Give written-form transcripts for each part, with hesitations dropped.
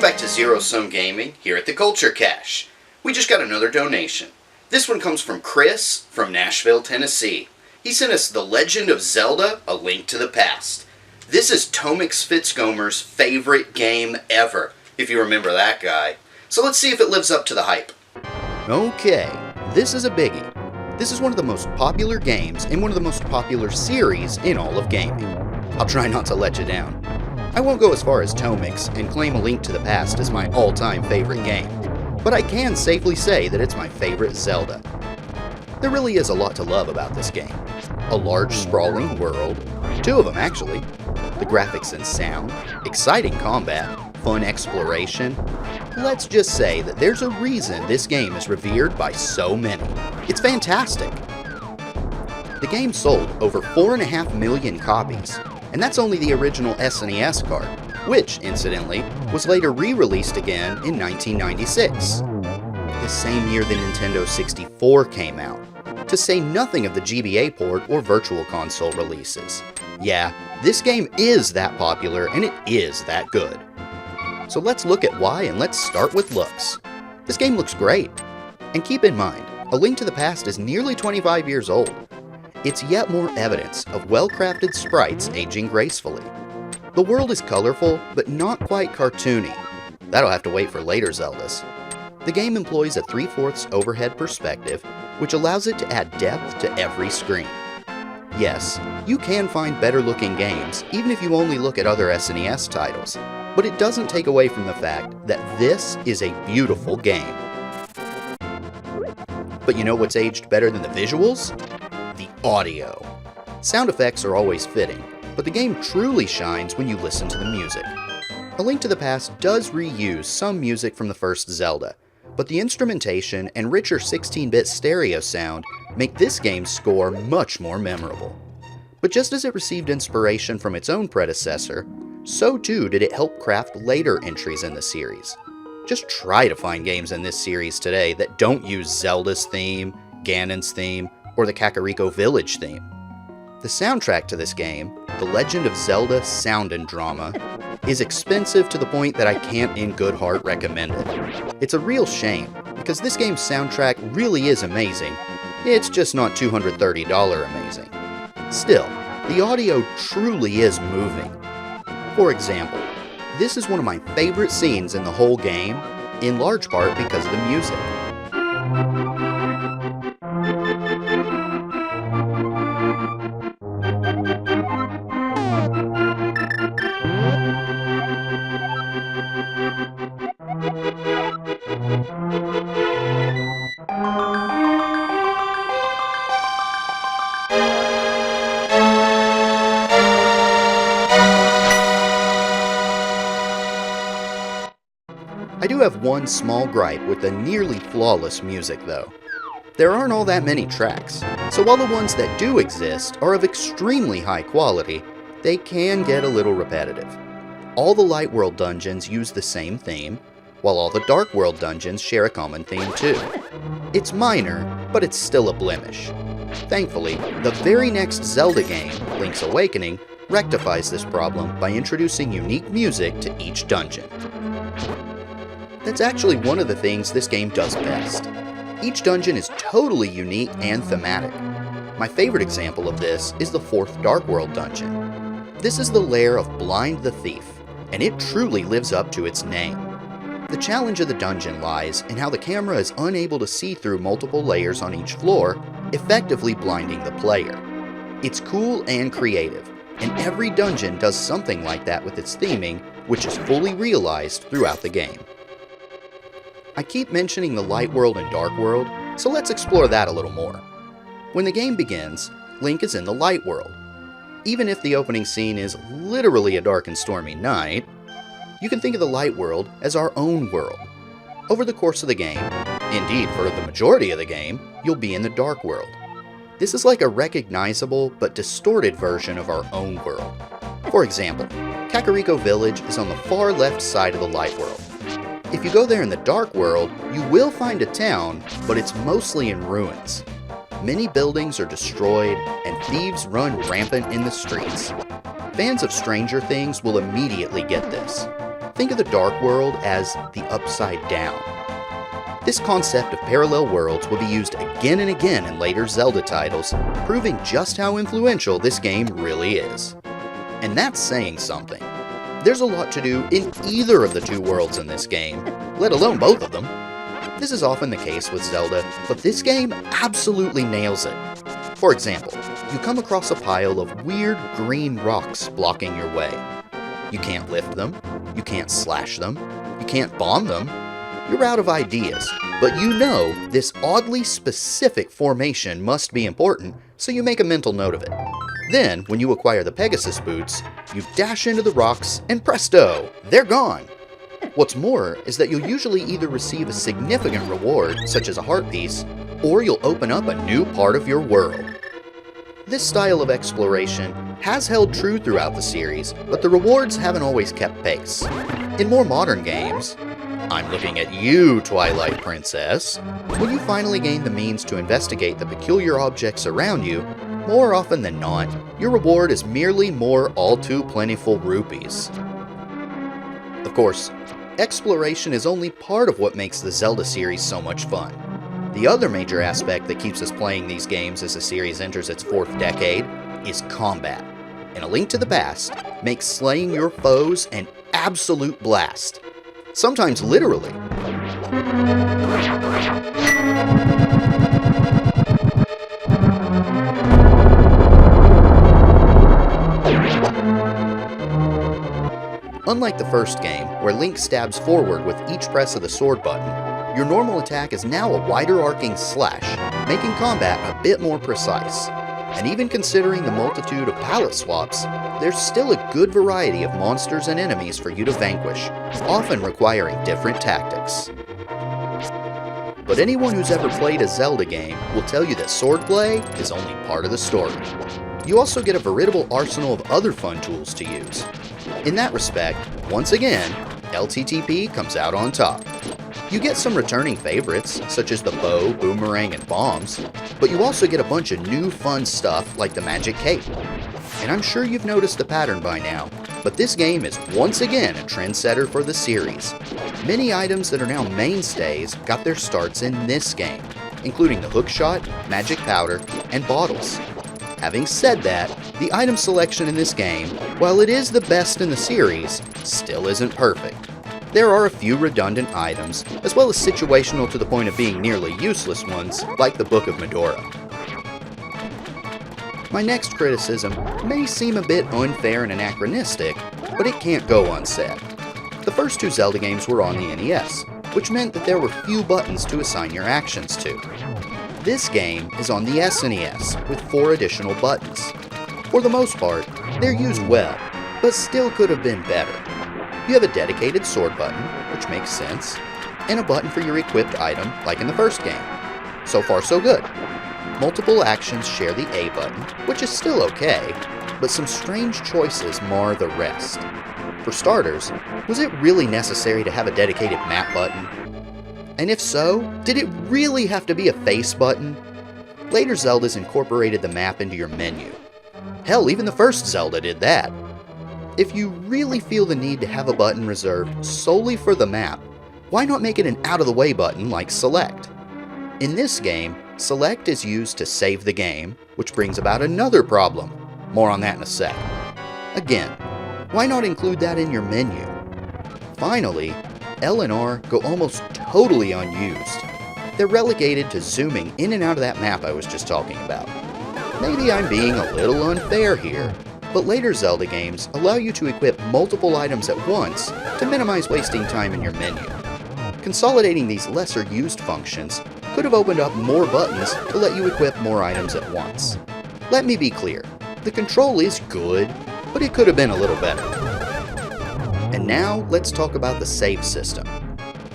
back to Zero Sum Gaming here at the Culture Cache. We just got another donation. This one comes from Chris from Nashville, Tennessee. He sent us The Legend of Zelda, A Link to the Past. This is Tomix Fitzgomer's favorite game ever, if you remember that guy. So let's see if it lives up to the hype. Okay, this is a biggie. This is one of the most popular games in one of the most popular series in all of gaming. I'll try not to let you down. I won't go as far as Tomix and claim A Link to the Past as my all-time favorite game, but I can safely say that it's my favorite Zelda. There really is a lot to love about this game. A large, sprawling world, two of them actually, the graphics and sound, exciting combat, fun exploration. Let's just say that there's a reason this game is revered by so many. It's fantastic. The game sold over 4.5 million copies, and that's only the original SNES card, which, incidentally, was later re-released again in 1996. The same year the Nintendo 64 came out, to say nothing of the GBA port or Virtual Console releases. Yeah, this game is that popular and it is that good. So let's look at why, and let's start with looks. This game looks great. And keep in mind, A Link to the Past is nearly 25 years old. It's yet more evidence of well-crafted sprites aging gracefully. The world is colorful, but not quite cartoony. That'll have to wait for later Zeldas. The game employs a 3/4 overhead perspective, which allows it to add depth to every screen. Yes, you can find better-looking games, even if you only look at other SNES titles, but it doesn't take away from the fact that this is a beautiful game. But you know what's aged better than the visuals? The audio. Sound effects are always fitting, but the game truly shines when you listen to the music. A Link to the Past does reuse some music from the first Zelda, but the instrumentation and richer 16-bit stereo sound make this game's score much more memorable. But just as it received inspiration from its own predecessor, so too did it help craft later entries in the series. Just try to find games in this series today that don't use Zelda's theme, Ganon's theme, or the Kakariko Village theme. The soundtrack to this game, The Legend of Zelda Sound and Drama, is expensive to the point that I can't in good heart recommend it. It's a real shame, because this game's soundtrack really is amazing, it's just not $230 amazing. Still, the audio truly is moving. For example, this is one of my favorite scenes in the whole game, in large part because of the music. I do have one small gripe with the nearly flawless music though. There aren't all that many tracks, so while the ones that do exist are of extremely high quality, they can get a little repetitive. All the Light World dungeons use the same theme, while all the Dark World dungeons share a common theme too. It's minor, but it's still a blemish. Thankfully, the very next Zelda game, Link's Awakening, rectifies this problem by introducing unique music to each dungeon. That's actually one of the things this game does best. Each dungeon is totally unique and thematic. My favorite example of this is the 4th Dark World dungeon. This is the lair of Blind the Thief, and it truly lives up to its name. The challenge of the dungeon lies in how the camera is unable to see through multiple layers on each floor, effectively blinding the player. It's cool and creative, and every dungeon does something like that with its theming, which is fully realized throughout the game. I keep mentioning the Light World and Dark World, so let's explore that a little more. When the game begins, Link is in the Light World. Even if the opening scene is literally a dark and stormy night, you can think of the Light World as our own world. Over the course of the game, indeed for the majority of the game, you'll be in the Dark World. This is like a recognizable but distorted version of our own world. For example, Kakariko Village is on the far left side of the Light World. If you go there in the Dark World, you will find a town, but it's mostly in ruins. Many buildings are destroyed, and thieves run rampant in the streets. Fans of Stranger Things will immediately get this. think of the Dark World as the Upside Down. This concept of parallel worlds will be used again and again in later Zelda titles, proving just how influential this game really is. And that's saying something. There's a lot to do in either of the two worlds in this game, let alone both of them. This is often the case with Zelda, but this game absolutely nails it. For example, you come across a pile of weird green rocks blocking your way. You can't lift them, you can't slash them, you can't bomb them. You're out of ideas, but you know this oddly specific formation must be important, so you make a mental note of it. Then, when you acquire the Pegasus boots, you dash into the rocks and presto, they're gone! What's more is that you'll usually either receive a significant reward, such as a heart piece, or you'll open up a new part of your world. This style of exploration has held true throughout the series, but the rewards haven't always kept pace. In more modern games, I'm looking at you, Twilight Princess, when you finally gain the means to investigate the peculiar objects around you, more often than not, your reward is merely more all-too-plentiful rupees. Of course, exploration is only part of what makes the Zelda series so much fun. The other major aspect that keeps us playing these games as the series enters its 4th decade is combat. And A Link to the Past makes slaying your foes an absolute blast. Sometimes literally. Unlike the first game, where Link stabs forward with each press of the sword button, your normal attack is now a wider arcing slash, making combat a bit more precise. And even considering the multitude of palette swaps, there's still a good variety of monsters and enemies for you to vanquish, often requiring different tactics. But anyone who's ever played a Zelda game will tell you that swordplay is only part of the story. You also get a veritable arsenal of other fun tools to use. In that respect, once again, LTTP comes out on top. You get some returning favorites, such as the bow, boomerang, and bombs, but you also get a bunch of new fun stuff like the magic cape. And I'm sure you've noticed the pattern by now, but this game is once again a trendsetter for the series. Many items that are now mainstays got their starts in this game, including the hookshot, magic powder, and bottles. Having said that, the item selection in this game, while it is the best in the series, still isn't perfect. There are a few redundant items, as well as situational to the point of being nearly useless ones, like the Book of Medora. My next criticism may seem a bit unfair and anachronistic, but it can't go unsaid. The first two Zelda games were on the NES, which meant that there were few buttons to assign your actions to. This game is on the SNES, with 4 additional buttons. For the most part, they're used well, but still could have been better. You have a dedicated sword button, which makes sense, and a button for your equipped item, like in the first game. So far so good. Multiple actions share the A button, which is still okay, but some strange choices mar the rest. For starters, was it really necessary to have a dedicated map button? And if so, did it really have to be a face button? Later Zeldas incorporated the map into your menu. Hell, even the first Zelda did that. If you really feel the need to have a button reserved solely for the map, why not make it an out-of-the-way button like Select? In this game, Select is used to save the game, which brings about another problem. More on that in a sec. Again, why not include that in your menu? Finally, L and R go almost totally unused. They're relegated to zooming in and out of that map I was just talking about. Maybe I'm being a little unfair here, but later Zelda games allow you to equip multiple items at once to minimize wasting time in your menu. Consolidating these lesser used functions could have opened up more buttons to let you equip more items at once. Let me be clear, the control is good, but it could have been a little better. And now, let's talk about the save system.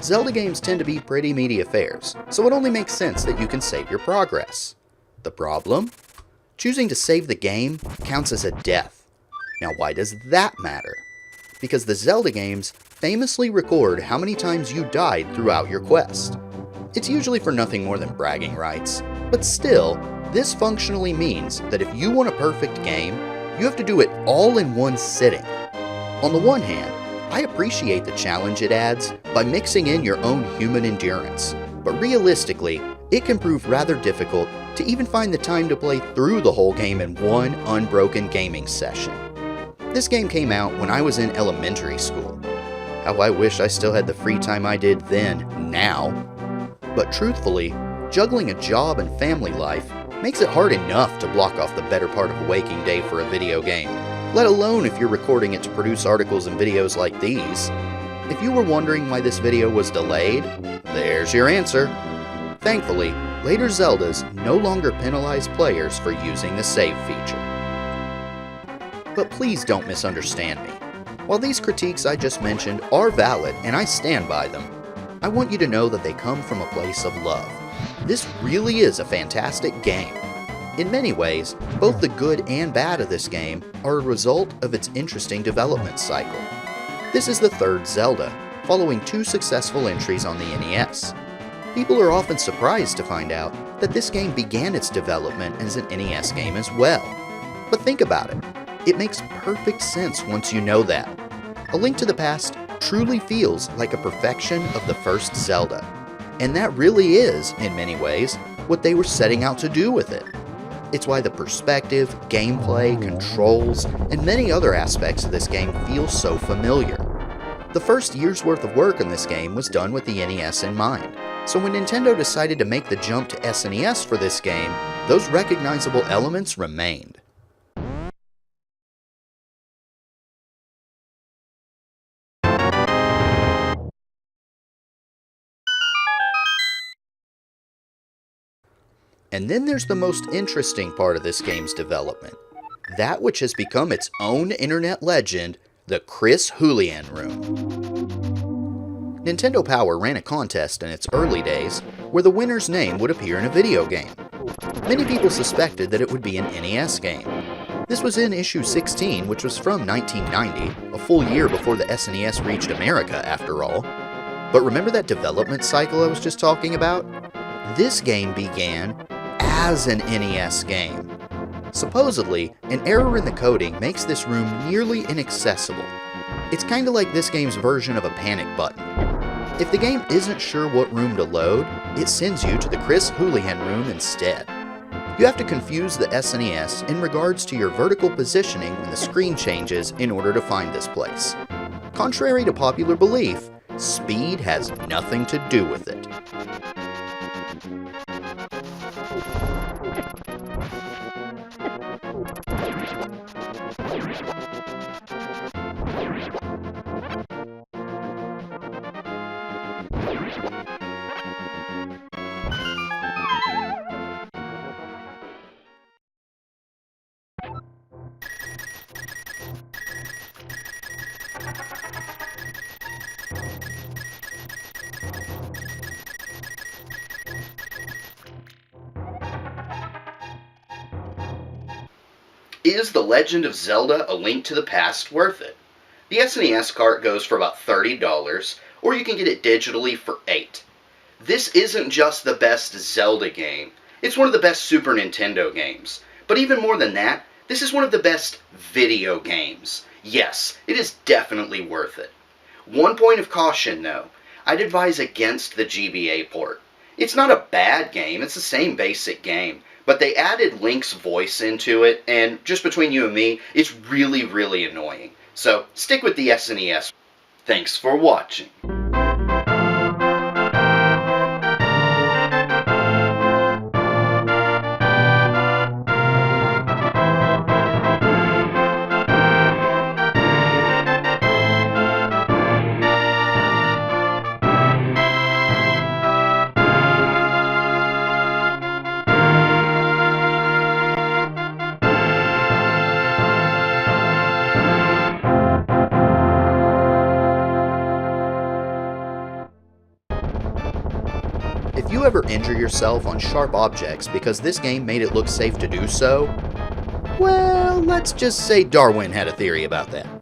Zelda games tend to be pretty meaty affairs, so it only makes sense that you can save your progress. The problem? Choosing to save the game counts as a death. Now why does that matter? Because the Zelda games famously record how many times you died throughout your quest. It's usually for nothing more than bragging rights, but still, this functionally means that if you want a perfect game, you have to do it all in one sitting. On the one hand, I appreciate the challenge it adds by mixing in your own human endurance, but realistically, it can prove rather difficult to even find the time to play through the whole game in one unbroken gaming session. This game came out when I was in elementary school. How I wish I still had the free time I did then, now. But truthfully, juggling a job and family life makes it hard enough to block off the better part of a waking day for a video game, let alone if you're recording it to produce articles and videos like these. If you were wondering why this video was delayed, there's your answer. Thankfully, later Zeldas no longer penalize players for using the save feature. But please don't misunderstand me. While these critiques I just mentioned are valid and I stand by them, I want you to know that they come from a place of love. This really is a fantastic game. In many ways, both the good and bad of this game are a result of its interesting development cycle. This is the third Zelda, following 2 successful entries on the NES. People are often surprised to find out that this game began its development as an NES game as well. But think about it. It makes perfect sense once you know that. A Link to the Past truly feels like a perfection of the first Zelda. And that really is, in many ways, what they were setting out to do with it. It's why the perspective, gameplay, controls, and many other aspects of this game feel so familiar. The first year's worth of work on this game was done with the NES in mind, so when Nintendo decided to make the jump to SNES for this game, those recognizable elements remained. And then there's the most interesting part of this game's development. That which has become its own internet legend, the Chris Julian Room. Nintendo Power ran a contest in its early days where the winner's name would appear in a video game. Many people suspected that it would be an NES game. This was in issue 16, which was from 1990, a full year before the SNES reached America after all. But remember that development cycle I was just talking about? This game began as an NES game. Supposedly, an error in the coding makes this room nearly inaccessible. It's kinda like this game's version of a panic button. If the game isn't sure what room to load, it sends you to the Chris Julian room instead. You have to confuse the SNES in regards to your vertical positioning when the screen changes in order to find this place. Contrary to popular belief, speed has nothing to do with it. Is The Legend of Zelda: A Link to the Past worth it? The SNES cart goes for about $30, or you can get it digitally for $8. This isn't just the best Zelda game, it's one of the best Super Nintendo games. But even more than that, this is one of the best video games. Yes, it is definitely worth it. One point of caution though, I'd advise against the GBA port. It's not a bad game, it's the same basic game, but they added Link's voice into it, and just between you and me, it's really, really annoying. So stick with the SNES. Thanks for watching. If you ever injure yourself on sharp objects because this game made it look safe to do so, well, let's just say Darwin had a theory about that.